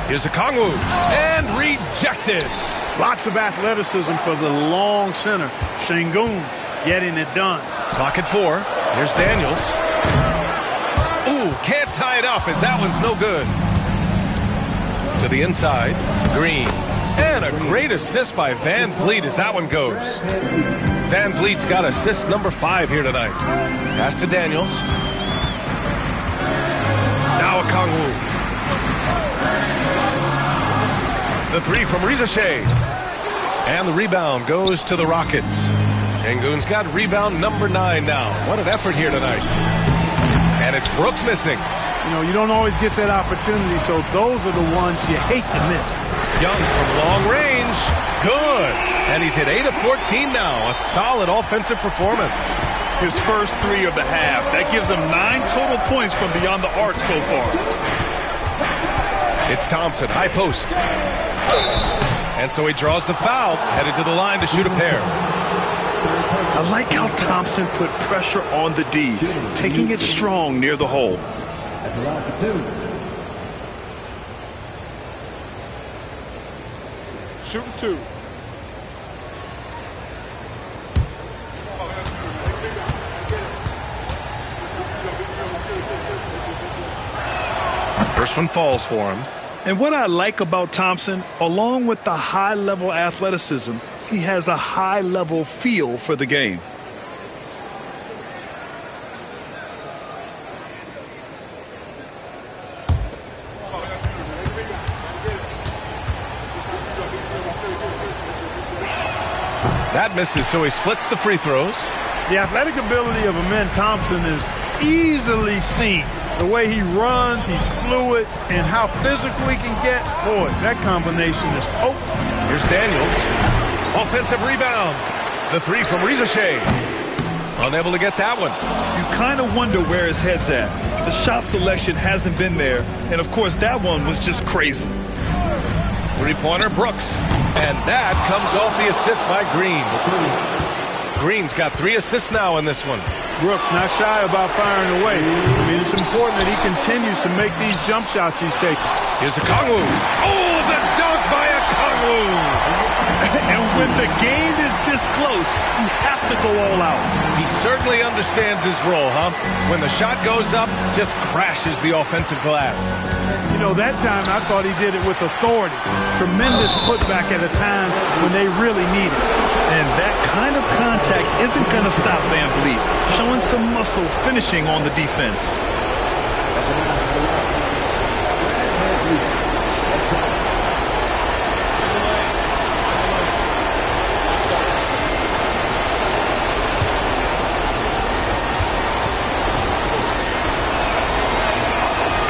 Here's a Kongwu. And rejected. Lots of athleticism for the long center. Şengün getting it done. Clock at 4. Here's Daniels. Ooh, can't tie it up as that one's no good. To the inside, Green. And a great assist by Van Vliet as that one goes. Van Vliet's got assist number 5 here tonight. Pass to Daniels. Now a Kongwu. The 3 from Rizashé. And the rebound goes to the Rockets. Şengün's got rebound number 9 now. What an effort here tonight. And it's Brooks missing. You know, you don't always get that opportunity, so those are the ones you hate to miss. Young from long range. Good. And he's hit 8 of 14 now. A solid offensive performance. His first 3 of the half. That gives him 9 total points from beyond the arc so far. It's Thompson, high post. And so he draws the foul, headed to the line to shoot a pair. I like how Thompson put pressure on the D, taking it strong near the hole. At the line for 2. Shooting 2. First one falls for him. And what I like about Thompson, along with the high-level athleticism, he has a high-level feel for the game. That misses, so he splits the free throws. The athletic ability of Amen Thompson is easily seen. The way he runs, he's fluid, and how physical he can get. Boy, that combination is potent. Here's Daniels. Offensive rebound. The 3 from Rizashé. Unable to get that one. You kind of wonder where his head's at. The shot selection hasn't been there, and of course that one was just crazy. Three-pointer, Brooks. And that comes off the assist by Green. Green's got 3 assists now in this one. Brooks not shy about firing away. I mean, it's important that he continues to make these jump shots he's taking. Here's a Kongwu. Oh, the dunk by a Kongwu. And when the game is this close, you have to go all out. He certainly understands his role, huh? When the shot goes up, just crashes the offensive glass. You know, that time I thought he did it with authority. Tremendous putback at a time when they really need it. And that kind of contact isn't going to stop Van Vliet, showing some muscle finishing on the defense.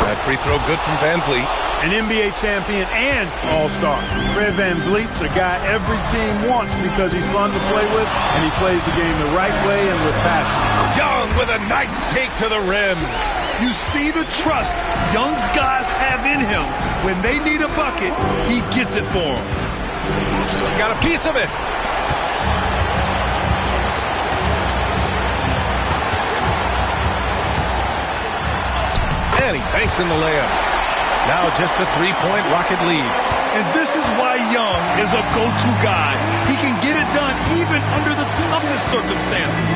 That free throw good from Van Vliet. An NBA champion and all-star. Fred Van Vliet's a guy every team wants because he's fun to play with and he plays the game the right way and with passion. Young with a nice take to the rim. You see the trust Young's guys have in him. When they need a bucket, he gets it for them. Got a piece of it. And he banks in the layup. Now just a 3-point Rocket lead. And this is why Young is a go-to guy. He can get it done even under the toughest circumstances.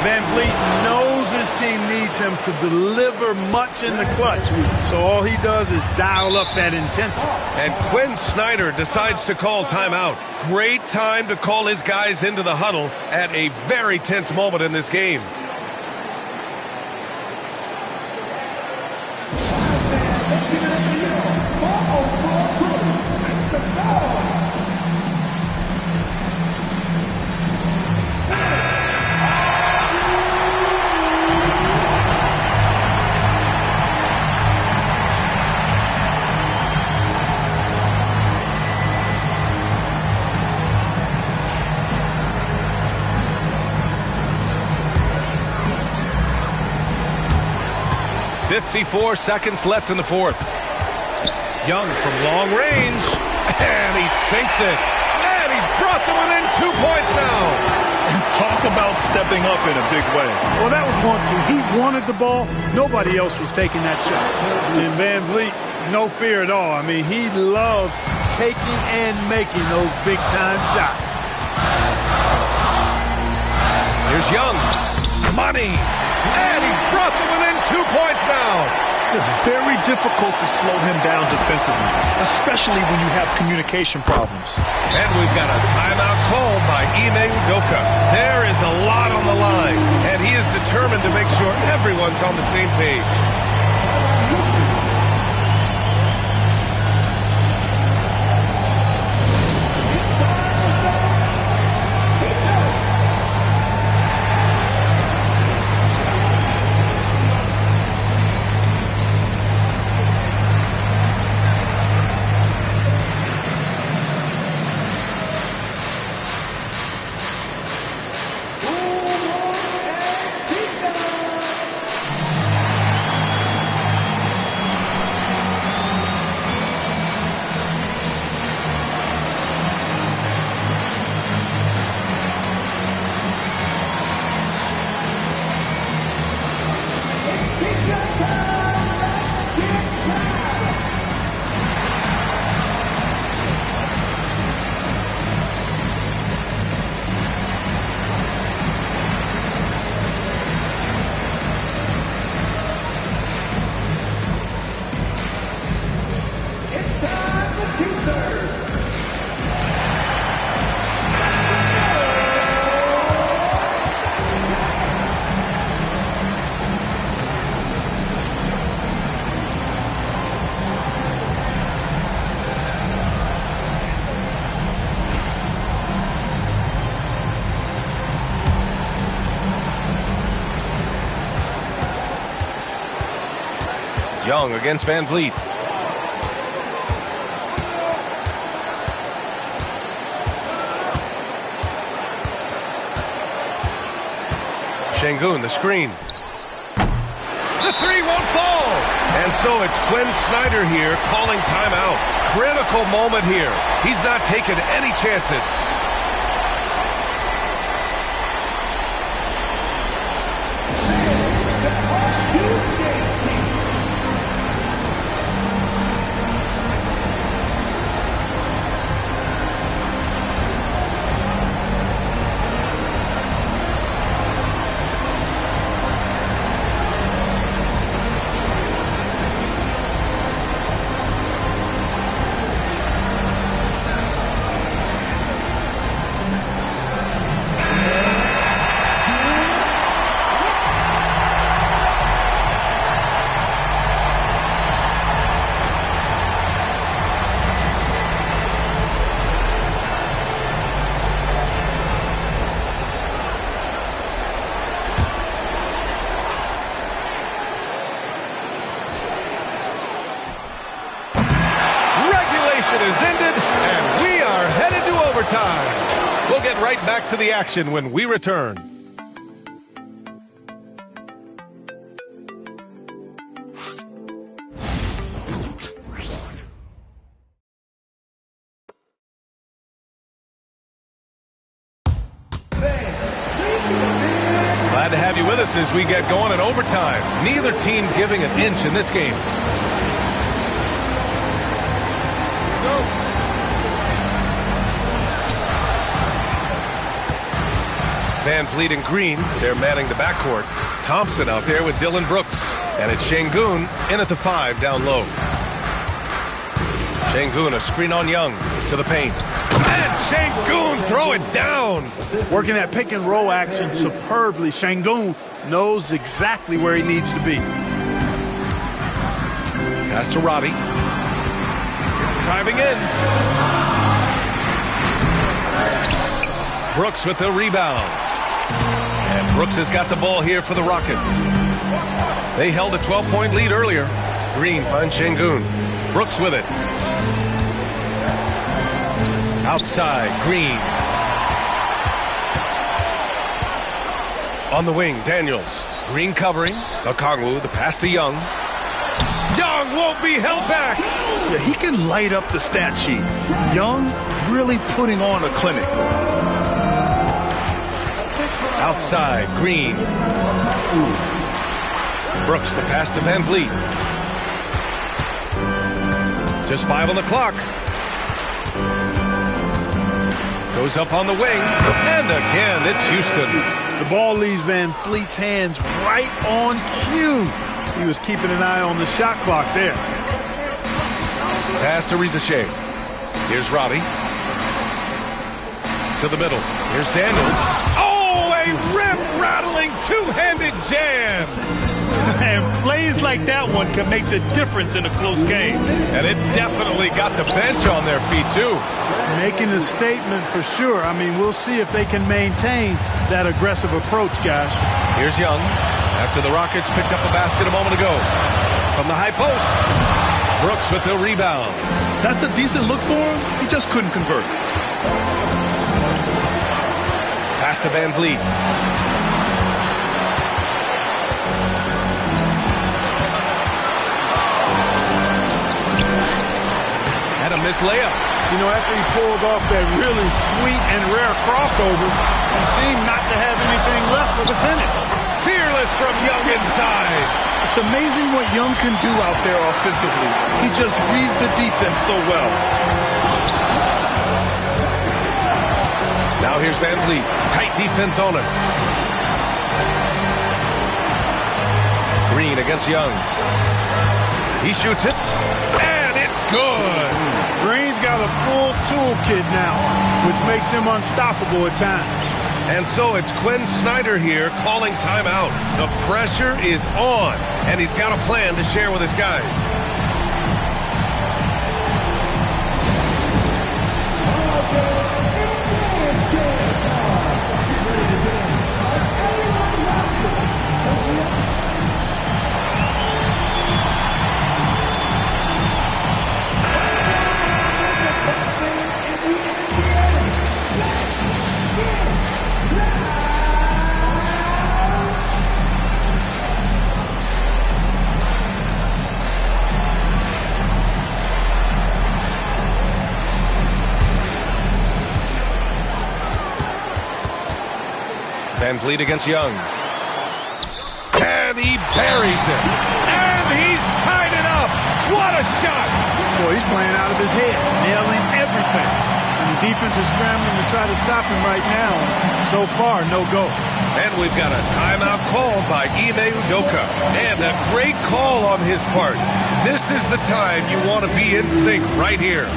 Van Vliet knows his team needs him to deliver much in the clutch. So all he does is dial up that intensity. And Quinn Snyder decides to call timeout. Great time to call his guys into the huddle at a very tense moment in this game. 54 seconds left in the fourth. Young from long range, and he sinks it. And he's brought them within 2 points now. Talk about stepping up in a big way. Well, that was 1-2. He wanted the ball. Nobody else was taking that shot. And Van Vliet, no fear at all. I mean, he loves taking and making those big-time shots. Here's Young. Money. And he's brought them within 2 points now. It's very difficult to slow him down defensively, especially when you have communication problems. And we've got a timeout called by Ime Udoka. There is a lot on the line, and he is determined to make sure everyone's on the same page. Young against Van Vliet. Şengün, the screen. The three won't fall. And so it's Quinn Snyder here calling timeout. Critical moment here. He's not taking any chances. Is ended, and we are headed to overtime. We'll get right back to the action when we return. Glad to have you with us as we get going in overtime. Neither team giving an inch in this game. Van Vliet and Green, they're manning the backcourt. Thompson out there with Dillon Brooks. And it's Şengün in at the 5 down low. Şengün, a screen on Young to the paint. And Şengün throw it down. Working that pick and roll action superbly. Şengün knows exactly where he needs to be. Pass to Robbie. Driving in. Brooks with the rebound. And Brooks has got the ball here for the Rockets. They held a 12-point lead earlier. Green finds Şengün. Brooks with it. Outside, Green. On the wing, Daniels. Green covering. Okongwu, the pass to Young. won't be held back. Yeah, he can light up the stat sheet. Young really putting on a clinic. Outside, Green. Brooks, the pass to Van Vliet. Just 5 on the clock. Goes up on the wing, and again, it's Houston. The ball leaves Van Vliet's hands right on cue. He was keeping an eye on the shot clock there. Pass to Rizachet. Here's Robbie. To the middle. Here's Daniels. Oh, a rim-rattling two-handed jam. And plays like that one can make the difference in a close game. And it definitely got the bench on their feet, too. Making a statement for sure. I mean, we'll see if they can maintain that aggressive approach, guys. Here's Young. After the Rockets picked up a basket a moment ago. From the high post. Brooks with the rebound. That's a decent look for him. He just couldn't convert. Pass to Van Vliet. And a missed layup. You know, after he pulled off that really sweet and rare crossover, he seemed not to have anything left for the finish. Fearless from Young inside. It's amazing what Young can do out there offensively. He just reads the defense so well. Now here's Van Vliet. Tight defense on him. Green against Young. He shoots it. And it's good. Green's got a full toolkit now, which makes him unstoppable at times. And so it's Quinn Snyder here calling timeout. The pressure is on, and he's got a plan to share with his guys. Van Vliet against Young. And he buries it. And he's tied it up. What a shot. Boy, he's playing out of his head, nailing everything. And the defense is scrambling to try to stop him right now. So far, no go. And we've got a timeout called by Ime Udoka. And a great call on his part. This is the time you want to be in sync right here.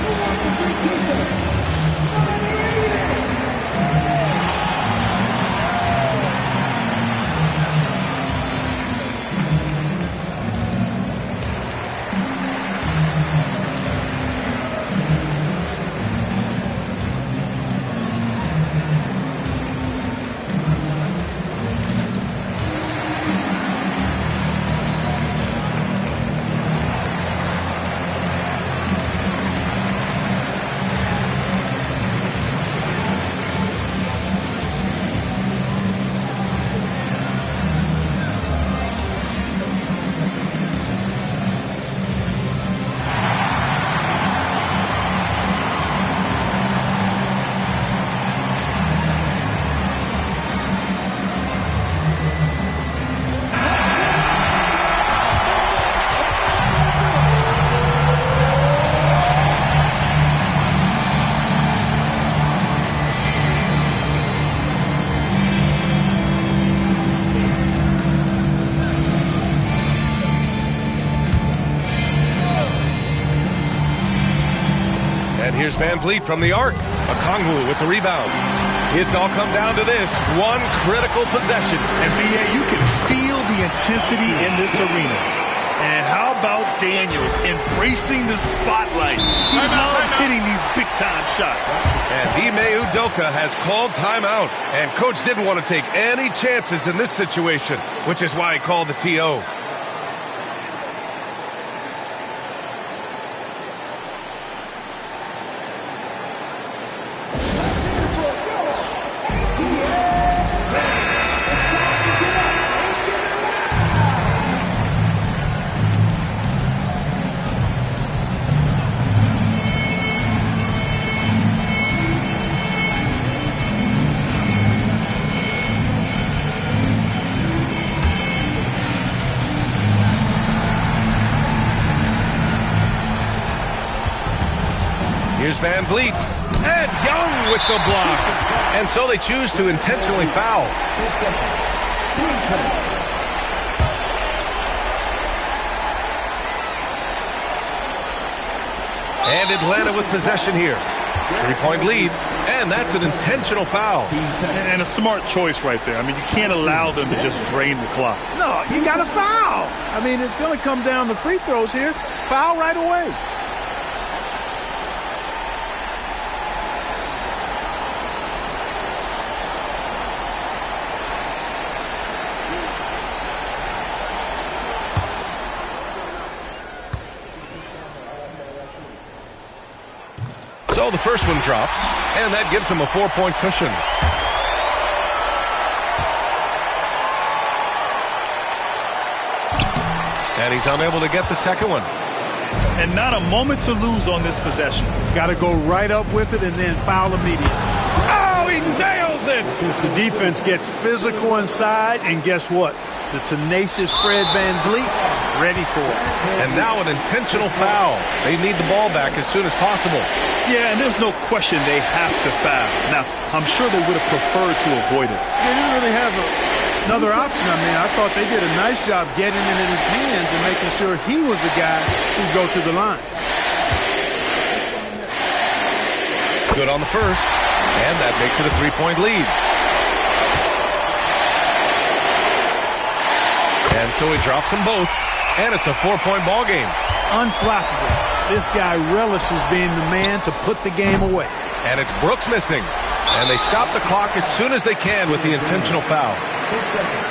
Here's Van Vliet from the arc. Okongwu with the rebound. It's all come down to this one critical possession. And B.A., you can feel the intensity in this arena. And how about Daniels embracing the spotlight? He loves hitting these big-time shots. And Ime Udoka has called timeout. And Coach didn't want to take any chances in this situation, which is why he called the TO. Here's Van Vliet. And Young with the block. And so they choose to intentionally foul. And Atlanta with possession here. 3-point lead, and that's an intentional foul. And a smart choice right there. I mean, you can't allow them to just drain the clock. No, you got to foul. I mean, it's going to come down to free throws here. Foul right away. So the first one drops, and that gives him a 4-point cushion. And he's unable to get the second one. And not a moment to lose on this possession. Got to go right up with it and then foul immediately. Oh, he nails it! The defense gets physical inside, and guess what? The tenacious Fred Van Vliet ready for it. And now an intentional foul. They need the ball back as soon as possible. Yeah, and there's no question they have to foul. Now, I'm sure they would have preferred to avoid it. They didn't really have another option. I mean, I thought they did a nice job getting it in his hands and making sure he was the guy who'd go to the line. Good on the first, and that makes it a 3-point lead. And so he drops them both, and it's a 4-point ball game. Unflappable. This guy relishes being the man to put the game away. And it's Brooks missing. And they stop the clock as soon as they can with the intentional foul. 10 seconds.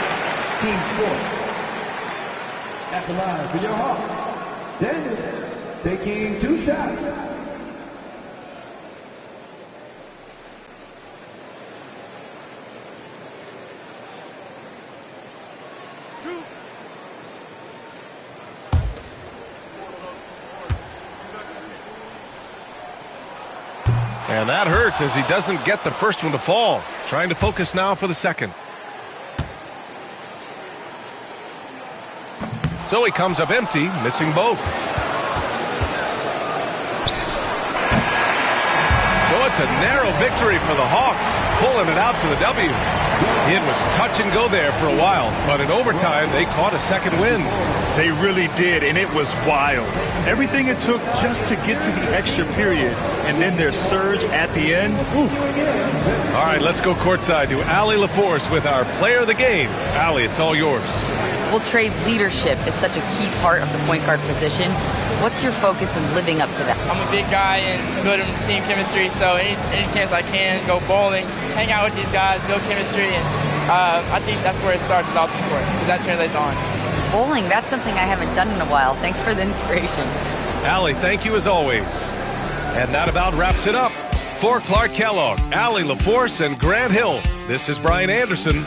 Team score. At the line for your Hawks. Daniels taking 2 shots. And that hurts as he doesn't get the first one to fall. Trying to focus now for the second. So he comes up empty, missing both. So it's a narrow victory for the Hawks, pulling it out for the W. It was touch and go there for a while, but in overtime, they caught a second win. They really did, and it was wild. Everything it took just to get to the extra period, and then their surge at the end. Ooh. All right, let's go courtside to Allie LaForce with our player of the game. Allie, it's all yours. Well, Trey, leadership is such a key part of the point guard position. What's your focus in living up to that? I'm a big guy and good in team chemistry, so any chance I can, go bowling, hang out with these guys, build chemistry, and I think that's where it starts off the court. That translates on. Bowling, that's something I haven't done in a while. Thanks for the inspiration. Allie, thank you as always. And that about wraps it up. For Clark Kellogg, Allie LaForce, and Grant Hill, this is Brian Anderson.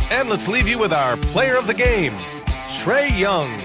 And let's leave you with our player of the game, Trae Young.